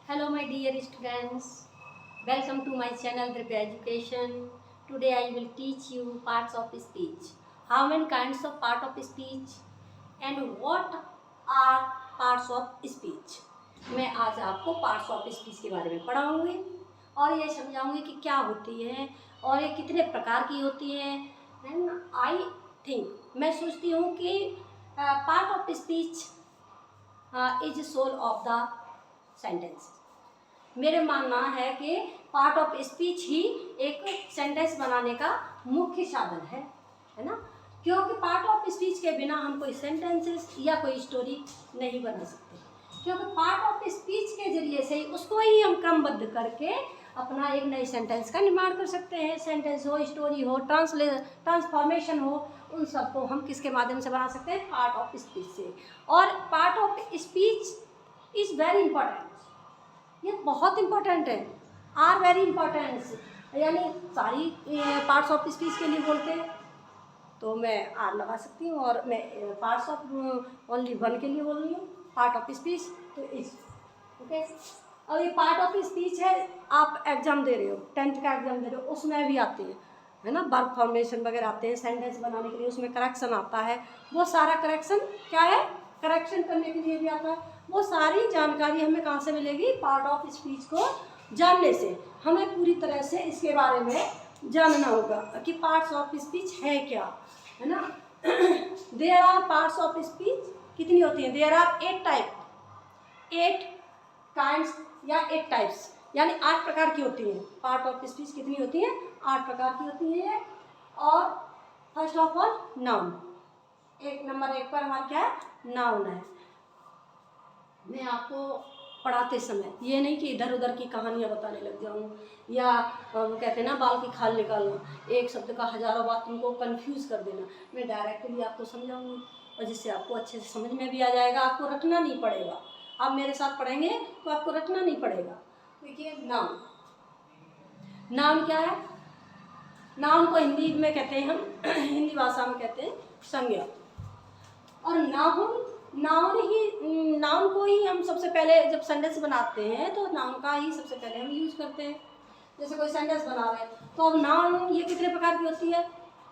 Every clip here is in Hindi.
Hello my dear students, welcome to my channel Dripya Education. Today I will teach you parts of speech. How many kinds of part of speech and what are parts of speech. मैं आज आपको पार्ट्स ऑफ स्पीच के बारे में पढ़ाऊंगी और ये समझाऊंगी कि क्या होती है और ये कितने प्रकार की होती है। एंड आई थिंक मैं सोचती हूँ कि part of speech is soul of the sentence. मेरे मानना है कि पार्ट ऑफ स्पीच ही एक सेंटेंस बनाने का मुख्य साधन है ना, क्योंकि पार्ट ऑफ स्पीच के बिना हम कोई सेंटेंसेस या कोई स्टोरी नहीं बना सकते, क्योंकि पार्ट ऑफ स्पीच के जरिए से ही उसको ही हम क्रमबद्ध करके अपना एक नए सेंटेंस का निर्माण कर सकते हैं। सेंटेंस हो, स्टोरी हो, ट्रांसफॉर्मेशन हो, उन सबको हम किसके माध्यम से बना सकते हैं? पार्ट ऑफ स्पीच से। और part of speech is very important, ये बहुत इंपॉर्टेंट है, आर वेरी इंपॉर्टेंट। यानी सारी पार्ट्स ऑफ स्पीच के लिए बोलते हैं तो मैं आर लगा सकती हूँ, और मैं पार्ट्स ऑफ ओनली वन के लिए बोल रही हूँ पार्ट ऑफ स्पीच तो इस ओके। और ये पार्ट ऑफ स्पीच है, आप एग्जाम दे रहे हो, 10th का एग्जाम दे रहे हो, उसमें भी आते हैं है ना, वर्ब फॉर्मेशन वगैरह आते हैं, सेंटेंस बनाने के लिए उसमें करेक्शन आता है। वो सारा करेक्शन क्या है? करेक्शन करने के लिए भी आता है। वो सारी जानकारी हमें कहाँ से मिलेगी? पार्ट ऑफ स्पीच को जानने से। हमें पूरी तरह से इसके बारे में जानना होगा कि पार्ट्स ऑफ स्पीच है क्या, है ना। There are parts of speech कितनी होती हैं? देयर आर 8 टाइप, 8 काइंड्स या 8 टाइप्स, यानी 8 प्रकार की होती हैं। पार्ट ऑफ स्पीच कितनी होती हैं? 8 प्रकार की होती है। और first of all noun, number 1 पर हमारा क्या है? नाउन है। मैं आपको पढ़ाते समय ये नहीं कि इधर उधर की कहानियाँ बताने लग जाऊँ, या कहते हैं ना बाल की खाल निकालना, एक शब्द का हजारों बात तुमको कंफ्यूज कर देना। मैं डायरेक्टली आपको समझाऊंगी और जिससे आपको अच्छे से समझ में भी आ जाएगा, आपको रटना नहीं पड़ेगा। आप मेरे साथ पढ़ेंगे तो आपको रटना नहीं पड़ेगा। देखिए नाउन, नाउन क्या है? नाउन को हिंदी में कहते हैं हम हिंदी भाषा में कहते हैं संज्ञा। और नाउन को ही हम सबसे पहले जब सेंटेंस बनाते हैं तो नाउन का ही सबसे पहले हम यूज़ करते हैं। जैसे कोई सेंटेंस बना रहे हैं तो अब नाउन ये कितने प्रकार की होती है,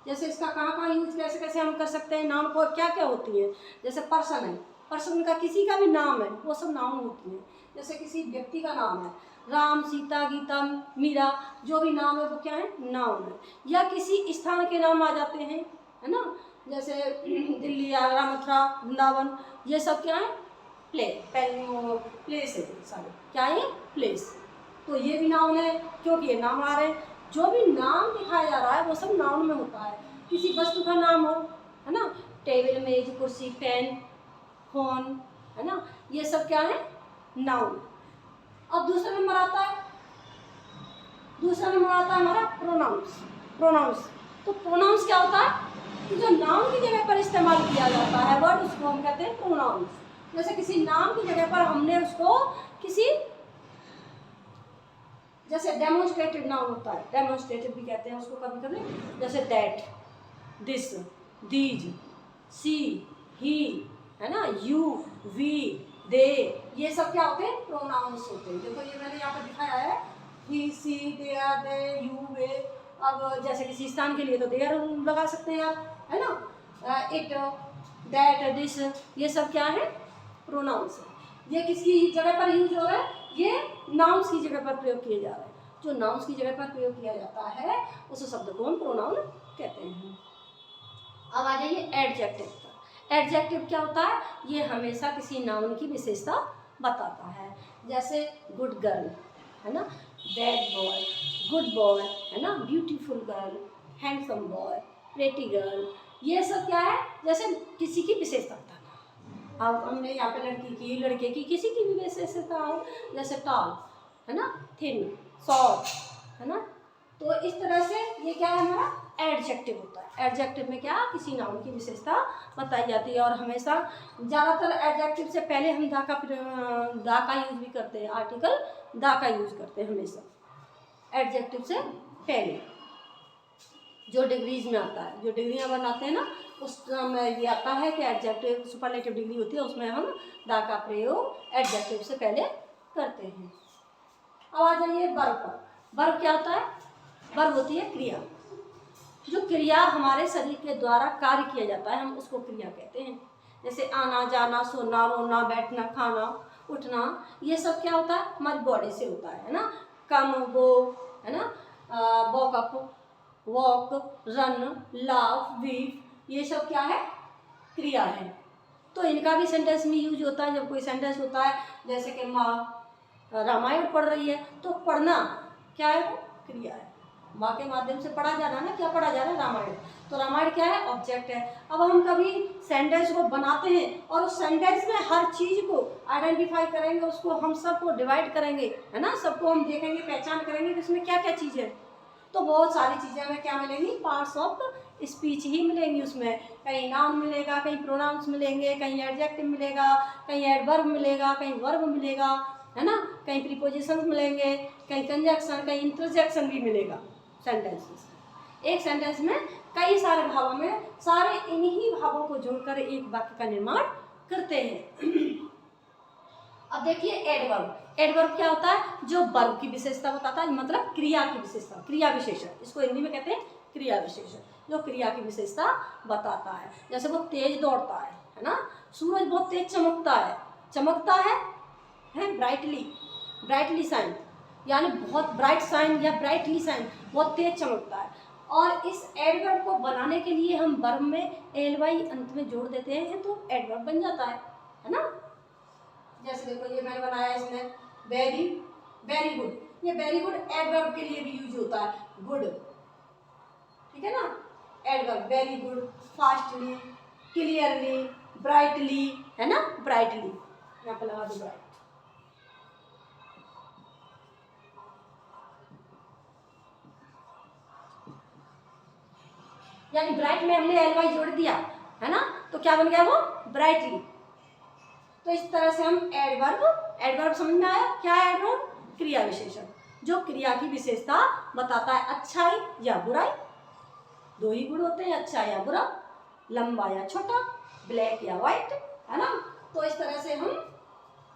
जैसे इसका कहाँ कहाँ यूज कैसे कैसे हम कर सकते हैं, नाउन को क्या क्या होती है। जैसे पर्सन है, पर्सन का किसी का भी नाम है, वो सब नाउन होती है। जैसे किसी व्यक्ति का नाम है, राम, सीता, गीता, मीरा, जो भी नाम है वो क्या है? नाउन है। या किसी स्थान के नाम आ जाते हैं, है ना, जैसे दिल्ली, आगरा, मथुरा, वृंदावन, ये सब क्या है? प्लेस है सारे, क्या है? प्लेस। तो ये भी नाउन है क्योंकि ये नाम आ रहे हैं। जो भी नाम दिखाया जा रहा है वो सब नाउन में होता है। किसी वस्तु का नाम हो, है ना, टेबल, मेज, कुर्सी, पेन, फोन, है ना, ये सब क्या है? नाउन। अब दूसरा नंबर आता है हमारा प्रोनाउंस। प्रोनाउंस तो प्रोनाउंस क्या होता है? कि जो नाउन की जगह पर इस्तेमाल किया जाता है वर्ड, उसको हम कहते हैं प्रोनाउंस। जैसे किसी नाम की जगह पर हमने उसको किसी, जैसे डेमोन्स्ट्रेटिव नाउन होता है, डेमोन्स्ट्रेटिव भी कहते हैं उसको कभी कभी, जैसे दैट, दिस, दीज, सी, ही, है ना, यू, वी, दे, ये सब क्या होते हैं? प्रोनाउंस होते हैं। देखो ये मैंने यहाँ पे दिखाया है, ही, सी, देयर, दे, यू, वे। अब जैसे किसी स्थान के लिए तो देयर लगा सकते हैं आप, है ना, इट, दैट, दिस, ये सब क्या है? प्रोनाउंस है। ये किसकी जगह पर यूज हो रहा है? ये नाउन्स की जगह पर प्रयोग किए जा रहे हैं। जो नाउन्स की जगह पर प्रयोग किया जाता है उस शब्द को हम प्रोनाउन कहते हैं। अब आ जाइए एडजेक्टिव पर। एडजेक्टिव क्या होता है? ये हमेशा किसी नाउन की विशेषता बताता है। जैसे गुड गर्ल, है ना, बैड बॉय, गुड बॉय, है ना, beautiful girl, handsome boy, pretty girl, ये सब क्या है? जैसे किसी की विशेषता बताना। अब हमने यहाँ पे लड़की की, लड़के की, किसी की भी विशेषता हो, जैसे टॉल, है ना, थिन, शॉर्ट, है ना, तो इस तरह से ये क्या है? हमारा एडजेक्टिव होता है। एडजेक्टिव में क्या? किसी नाउन की विशेषता बताई जाती है। और हमेशा ज़्यादातर एडजेक्टिव से पहले हम दा का यूज भी करते हैं, आर्टिकल दा का यूज करते हैं हमेशा एडजेक्टिव से पहले। जो डिग्रीज में आता है, जो डिग्रियाँ बनाते हैं ना, उसमें ये आता है कि एडजेक्टिव सुपरलेटिव डिग्री होती है, उसमें हम दा का प्रयोग एडजेक्टिव से पहले करते हैं। अब आ जाइए वर्ब पर। वर्ब क्या होता है? वर्ब होती है क्रिया। जो क्रिया हमारे शरीर के द्वारा कार्य किया जाता है हम उसको क्रिया कहते हैं। जैसे आना, जाना, सोना, रोना, बैठना, खाना, उठना, ये सब क्या होता है? हमारी बॉडी से होता है ना। कम, गो, है ना, walk up, walk, run, laugh, weep, ये सब क्या है? क्रिया है। तो इनका भी सेंटेंस में यूज होता है। जब कोई सेंटेंस होता है जैसे कि माँ रामायण पढ़ रही है, तो पढ़ना क्या है? वो क्रिया है। माँ के माध्यम से पढ़ा जा रहा है ना। क्या पढ़ा जा रहा है? रामायण। तो रामायण क्या है? ऑब्जेक्ट है। अब हम कभी सेंटेंस को बनाते हैं और उस सेंटेंस में हर चीज़ को आइडेंटिफाई करेंगे, उसको हम सबको डिवाइड करेंगे, है ना, सबको हम देखेंगे, पहचान करेंगे कि इसमें क्या क्या चीज़ है। तो बहुत सारी चीज़ें हमें क्या मिलेंगी? पार्ट्स ऑफ स्पीच ही मिलेंगी उसमें। कहीं नाउन मिलेगा, कहीं प्रोनाउंस मिलेंगे, कहीं एडजेक्टिव मिलेगा, कहीं एडवर्ब मिलेगा, कहीं वर्ब मिलेगा, है ना, कहीं प्रीपोजिशंस मिलेंगे, कहीं कंजक्शन, कहीं इंटरजेक्शन भी मिलेगा सेंटेंसेस। एक सेंटेंस में कई सारे भावों में सारे इन्हीं भावों को जोड़कर एक वाक्य का निर्माण करते हैं। अब देखिए एडवर्ब। एडवर्ब क्या होता है? जो वर्ब की विशेषता बताता है, मतलब क्रिया की विशेषता, क्रिया विशेषण। इसको हिंदी में कहते हैं क्रिया विशेषण, जो क्रिया की विशेषता बताता है। जैसे वो तेज दौड़ता है ना। सूरज बहुत तेज चमकता है। चमकता है ब्राइटली, ब्राइटली शाइन, यानी बहुत ब्राइट शाइन या ब्राइटली शाइन, बहुत तेज चमकता है। और इस एडवर्ब को बनाने के लिए हम वर्ब में ly अंत में जोड़ देते हैं तो एडवर्ब बन जाता है ना। जैसे देखो ये मैंने बनाया इसमें वेरी, वेरी गुड। ये वेरी गुड एडवर्ब के लिए भी यूज होता है, गुड, ठीक है ना। Adverb very good, fastly, clearly, brightly, है ना, ब्राइटली, यहाँ पे लगा दो ब्राइट। यानी ब्राइट में हमने एल वाई जोड़ दिया, है ना, तो क्या बन गया वो? ब्राइटली। तो इस तरह से हम एडवर्ब, एडवर्ब समझ में आया? क्या है एडवर्ब? क्रिया विशेषण, जो क्रिया की विशेषता बताता है। अच्छाई या बुराई, दो ही गुण होते हैं, अच्छा या बुरा, लंबा या छोटा, ब्लैक या व्हाइट, है ना। तो इस तरह से हम,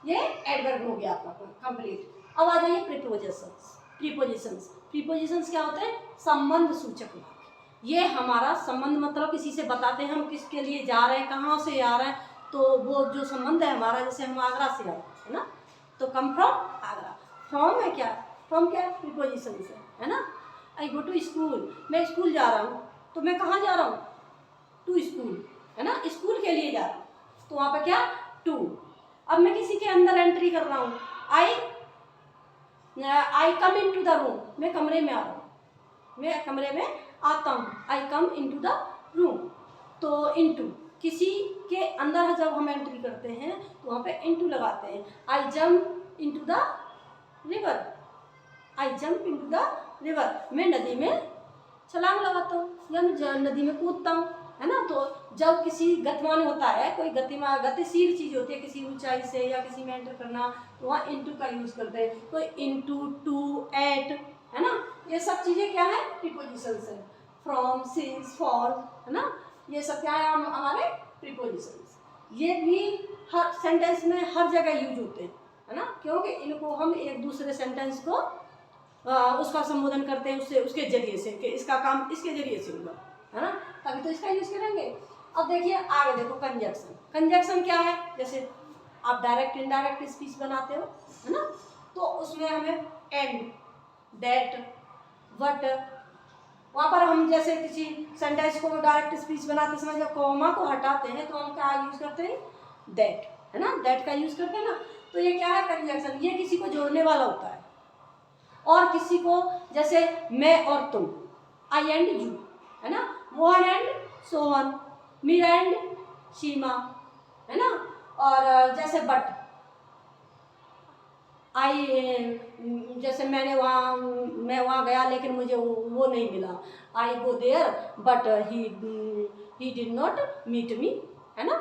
ये एडवर्ब हो गया आपका कंप्लीट। अब आ जाइए प्रीपोजिशंस। प्रीपोजिशंस, प्रीपोजिशंस क्या होते हैं? संबंध सूचक वाक्य। ये हमारा संबंध, मतलब किसी से बताते हैं हम किसके लिए जा रहे हैं, कहाँ से आ रहे हैं, तो वो जो संबंध है हमारा, जैसे हम आगरा से आए, है ना, तो कम फ्रॉम आगरा। फ्रॉम है क्या? फ्रॉम क्या है? प्रीपोजिशन है ना। आई गो टू स्कूल, मैं स्कूल जा रहा हूँ, तो मैं कहाँ जा रहा हूँ? टू स्कूल, है ना, स्कूल के लिए जा रहा हूँ, तो वहाँ पर क्या? टू। अब मैं किसी के अंदर एंट्री कर रहा हूँ, आई कम इन टू द रूम, मैं कमरे में आ रहा हूँ, मैं कमरे में आता हूँ, आई कम इन टू द रूम। तो इनटू, किसी के अंदर जब हम एंट्री करते हैं तो वहाँ पे इनटू लगाते हैं। I jump into the river, I jump into the river, मैं नदी में छलांग लगाता हूँ या मैं नदी में कूदता हूँ, है ना। तो जब किसी गतिमान होता है, कोई गतिमान गतिशील चीज़ होती है, किसी ऊंचाई से या किसी में एंटर करना, तो वहाँ इनटू का यूज़ करते हैं। तो इनटू, टू, एट, है ना, ये सब चीज़ें क्या है? प्रीपोजिशंस है। फ्रॉम, सिंस, फॉर, है ना, ये सब क्या है? हमारे प्रीपोजिशंस। ये भी हर सेंटेंस में हर जगह यूज होते हैं, है ना, क्योंकि इनको हम एक दूसरे सेंटेंस को उसका संबोधन करते हैं उससे, उसके जरिए से, कि इसका काम इसके जरिए से होगा, है ना, तभी तो इसका यूज करेंगे। अब देखिए आगे देखो कंजक्शन। कंजक्शन क्या है? जैसे आप डायरेक्ट इनडायरेक्ट स्पीच बनाते हो, है ना, तो उसमें हमें एंड, दैट, वट, वहाँ पर हम जैसे किसी सेंटेंस को डायरेक्ट स्पीच बनाते समय जब कॉमा को हटाते हैं तो हम क्या यूज करते हैं? दैट, है ना, दैट का यूज करते हैं ना। तो ये क्या है? कंजक्शन। ये किसी को जोड़ने वाला होता है, और किसी को, जैसे मैं और तुम, आई एंड यू, है ना, मोहन एंड सोहन, मीरा एंड सीमा, है ना। और जैसे बट, आई, जैसे मैं वहाँ गया लेकिन मुझे वो नहीं मिला, I go there but he did not meet me, है ना।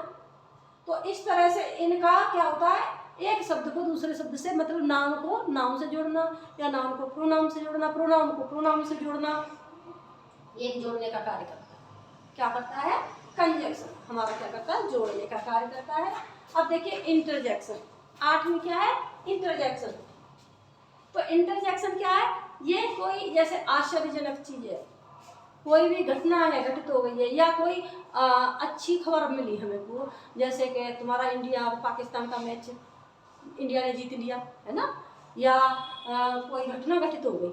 तो इस तरह से इनका क्या होता है? एक शब्द को दूसरे शब्द से, मतलब नाउन को नाउन से जोड़ना, या नाउन को प्रोनाउन से जोड़ना, प्रोनाउन को प्रोनाउन से जोड़ना, ये जोड़ने का कार्य करता है। क्या करता है? कंजक्शन हमारा क्या करता है? जोड़ने का कार्य करता है। अब देखिए इंटरजेक्शन। 8 में क्या है? इंटरजेक्शन। तो इंटरजेक्शन क्या है? ये कोई जैसे आश्चर्यजनक चीज है, कोई भी घटना है घटित हो गई है, या कोई अच्छी खबर मिली हमें को, जैसे कि तुम्हारा इंडिया और पाकिस्तान का मैच इंडिया ने जीत लिया है ना, या कोई घटना घटित हो गई,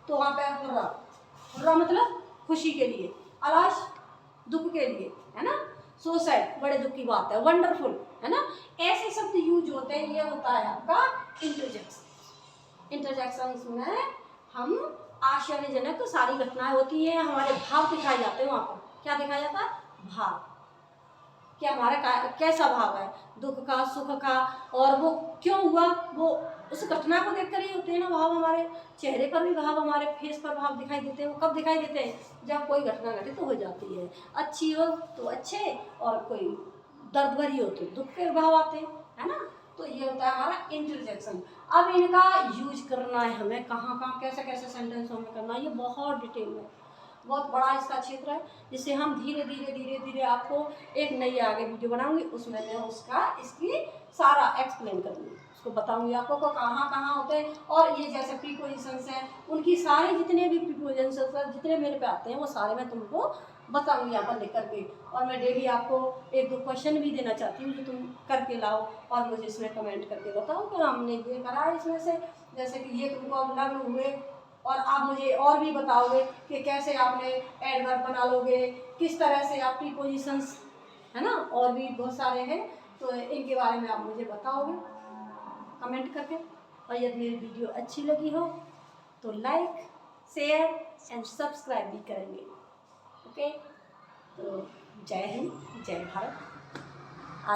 तो वहाँ पे हुर्रा, हुर्रा मतलब खुशी के लिए, अलाश दुख के लिए, है ना, सो सैड बड़े दुख की बात है, वंडरफुल, है ना, ऐसे शब्द यूज होते हैं। ये होता है आपका इंटरजेक्शन। इंटरजेक्शन में हम आश्चर्यजनक सारी घटनाएं होती है, हमारे भाव दिखाए जाते हैं। वहाँ पर क्या दिखाया जाता है? भाव, कि हमारा कैसा भाव है, दुख का, सुख का, और वो क्यों हुआ, वो उस घटना को देखकर ही होते हैं ना भाव। हमारे चेहरे पर भी भाव, हमारे फेस पर भाव दिखाई देते हैं। वो कब दिखाई देते हैं? जब कोई घटना घटित तो हो जाती है, अच्छी हो तो अच्छे, और कोई दर्द भरी हो तो दुख के भाव आते हैं, है ना। तो ये होता है हमारा इंटरजेक्शन। अब इनका यूज करना है हमें कहाँ कहाँ, कैसे कैसे सेंटेंसों में करना है, ये बहुत डिटेल में, बहुत बड़ा इसका क्षेत्र है, जिसे हम धीरे धीरे धीरे धीरे आपको एक नई आगे वीडियो बनाऊंगी, उसमें मैं उसका इसकी सारा एक्सप्लेन करूंगी, उसको बताऊंगी आपको को कहाँ कहाँ होते हैं। और ये जैसे प्रीपोजिशंस हैं, उनकी सारे जितने भी प्रीपोजिशंस जितने मेरे पे आते हैं वो सारे मैं तुमको बताऊंगी यहाँ पर लिख करके। और मैं डेली आपको एक दो क्वेश्चन भी देना चाहती हूँ जो तुम करके लाओ और मुझे इसमें कमेंट करके बताओ कि हमने ये करा है इसमें से, जैसे कि ये तुमको अब लर्न हुए, और आप मुझे और भी बताओगे कि कैसे आपने एडवर्ब बना लोगे, किस तरह से आप प्रीपोजिशंस, है ना, और भी बहुत सारे हैं, तो इनके बारे में आप मुझे बताओगे कमेंट करके। और यदि मेरी वीडियो अच्छी लगी हो तो लाइक, शेयर एंड सब्सक्राइब भी करेंगे। ओके, तो जय हिंद, जय भारत।